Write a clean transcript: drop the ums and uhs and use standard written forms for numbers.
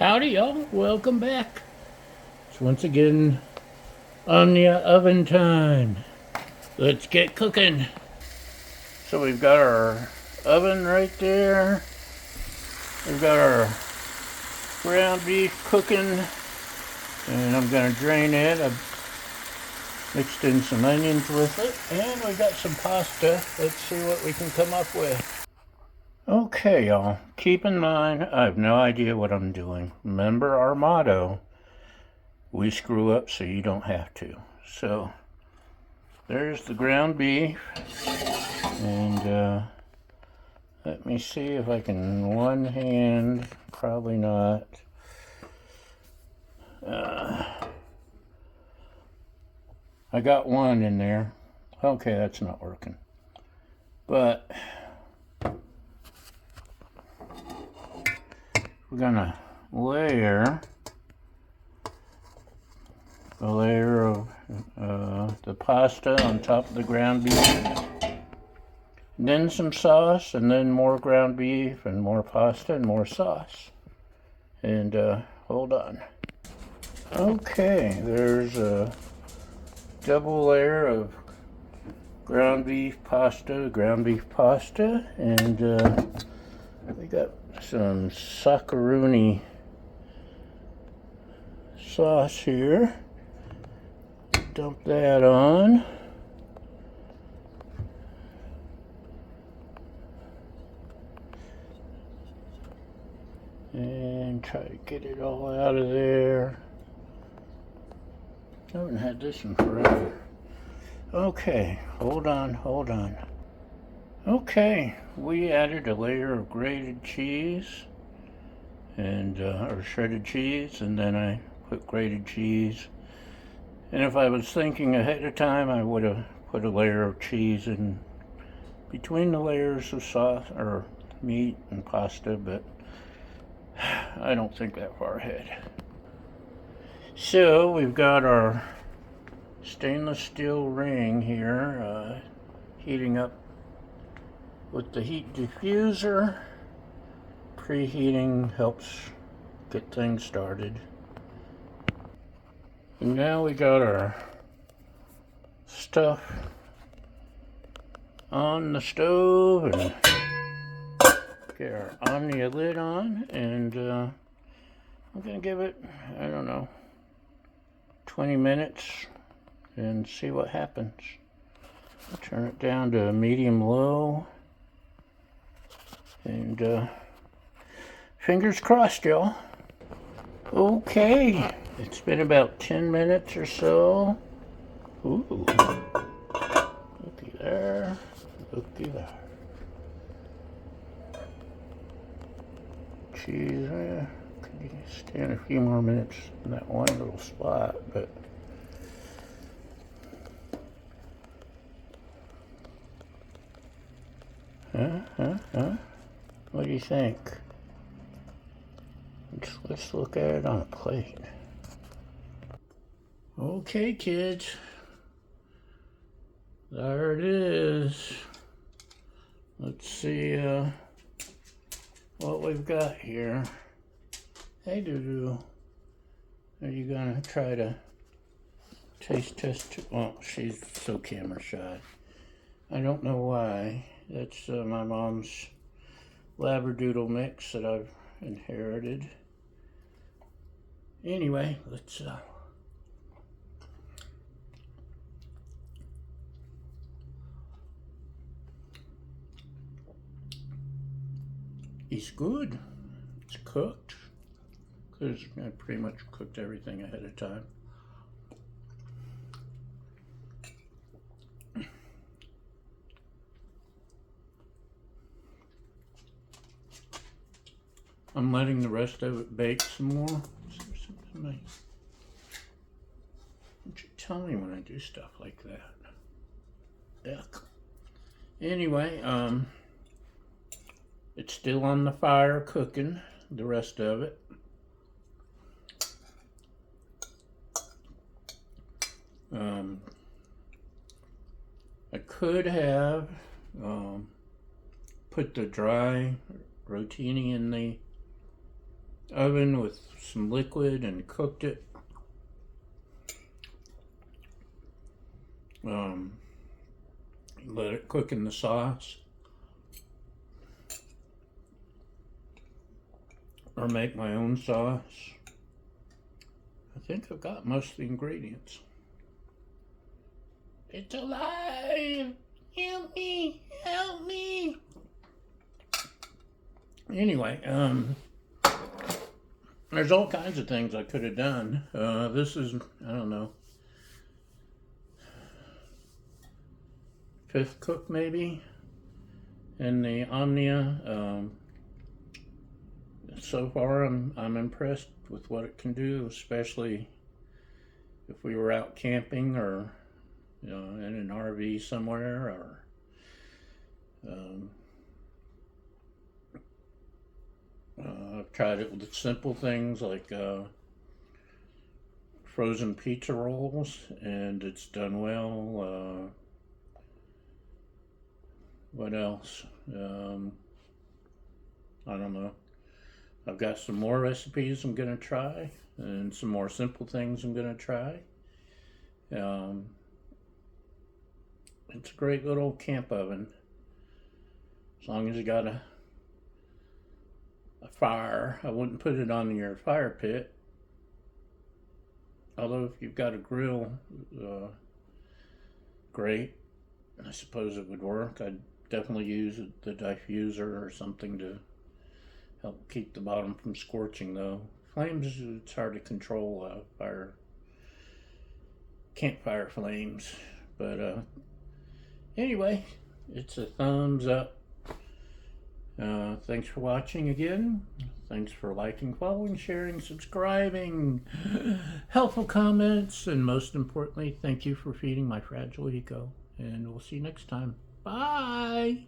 Howdy, y'all. Welcome back. It's once again Omnia Oven time. Let's get cooking. So we've got our oven right there. We've got our ground beef cooking, and I'm going to drain it. I've mixed in some onions with it, and we got some pasta. Let's see what we can come up with. Okay, y'all. Keep in mind, I have no idea what I'm doing. Remember our motto: we screw up so you don't have to. So there's the ground beef, and let me see if I can one hand, probably not. I got one in there. Okay, that's not working. But we're gonna layer a layer of the pasta on top of the ground beef, then some sauce, and then more ground beef, and more pasta, and more sauce. And hold on. Okay, there's a double layer of ground beef pasta, and we got some saccaroni sauce here. Dump that on. And try to get it all out of there. I haven't had this in forever. Okay, hold on. Okay, we added a layer of grated cheese and or shredded cheese, and then I put grated cheese. And if I was thinking ahead of time, I would have put a layer of cheese in between the layers of sauce or meat and pasta, but I don't think that far ahead. So we've got our stainless steel ring here, heating up with the heat diffuser. Preheating helps get things started. And now we got our stuff on the stove, and get our Omnia lid on, and I'm gonna give it, I don't know, 20 minutes and see what happens. Turn it down to medium low, and fingers crossed, y'all. Okay, it's been about 10 minutes or so. Ooh, looky there, looky there. Cheese, could you stand a few more minutes in that one little spot, but what do you think? Let's look at it on a plate. Okay, kids. There it is. Let's see what we've got here. Hey, Doo-Doo. Are you gonna try to taste test? Well, she's so camera shy. I don't know why. That's my mom's Labradoodle mix that I've inherited. Anyway, let's it's good. It's cooked, because I pretty much cooked everything ahead of time. I'm letting the rest of it bake some more. Don't you tell me when I do stuff like that. Yuck. Anyway, it's still on the fire cooking, the rest of it. I could have put the dry rotini in the oven with some liquid and cooked it. Let it cook in the sauce. Or make my own sauce. I think I've got most of the ingredients. It's alive! Help me! Help me! Anyway, there's all kinds of things I could have done. This is, I don't know, 5th cook maybe in the Omnia. So far I'm impressed with what it can do, especially if we were out camping or in an RV somewhere, or I've tried it with simple things like frozen pizza rolls, and it's done well. What else? I don't know. I've got some more recipes I'm going to try, and some more simple things I'm going to try. It's a great little camp oven. As long as you got a fire. I wouldn't put it on your fire pit. Although if you've got a grill, great. I suppose it would work. I'd definitely use the diffuser or something to help keep the bottom from scorching, though. Flames, it's hard to control campfire flames. But anyway, it's a thumbs up. Thanks for watching again. Thanks for liking, following, sharing, subscribing, helpful comments, and most importantly, thank you for feeding my fragile ego. And we'll see you next time. Bye!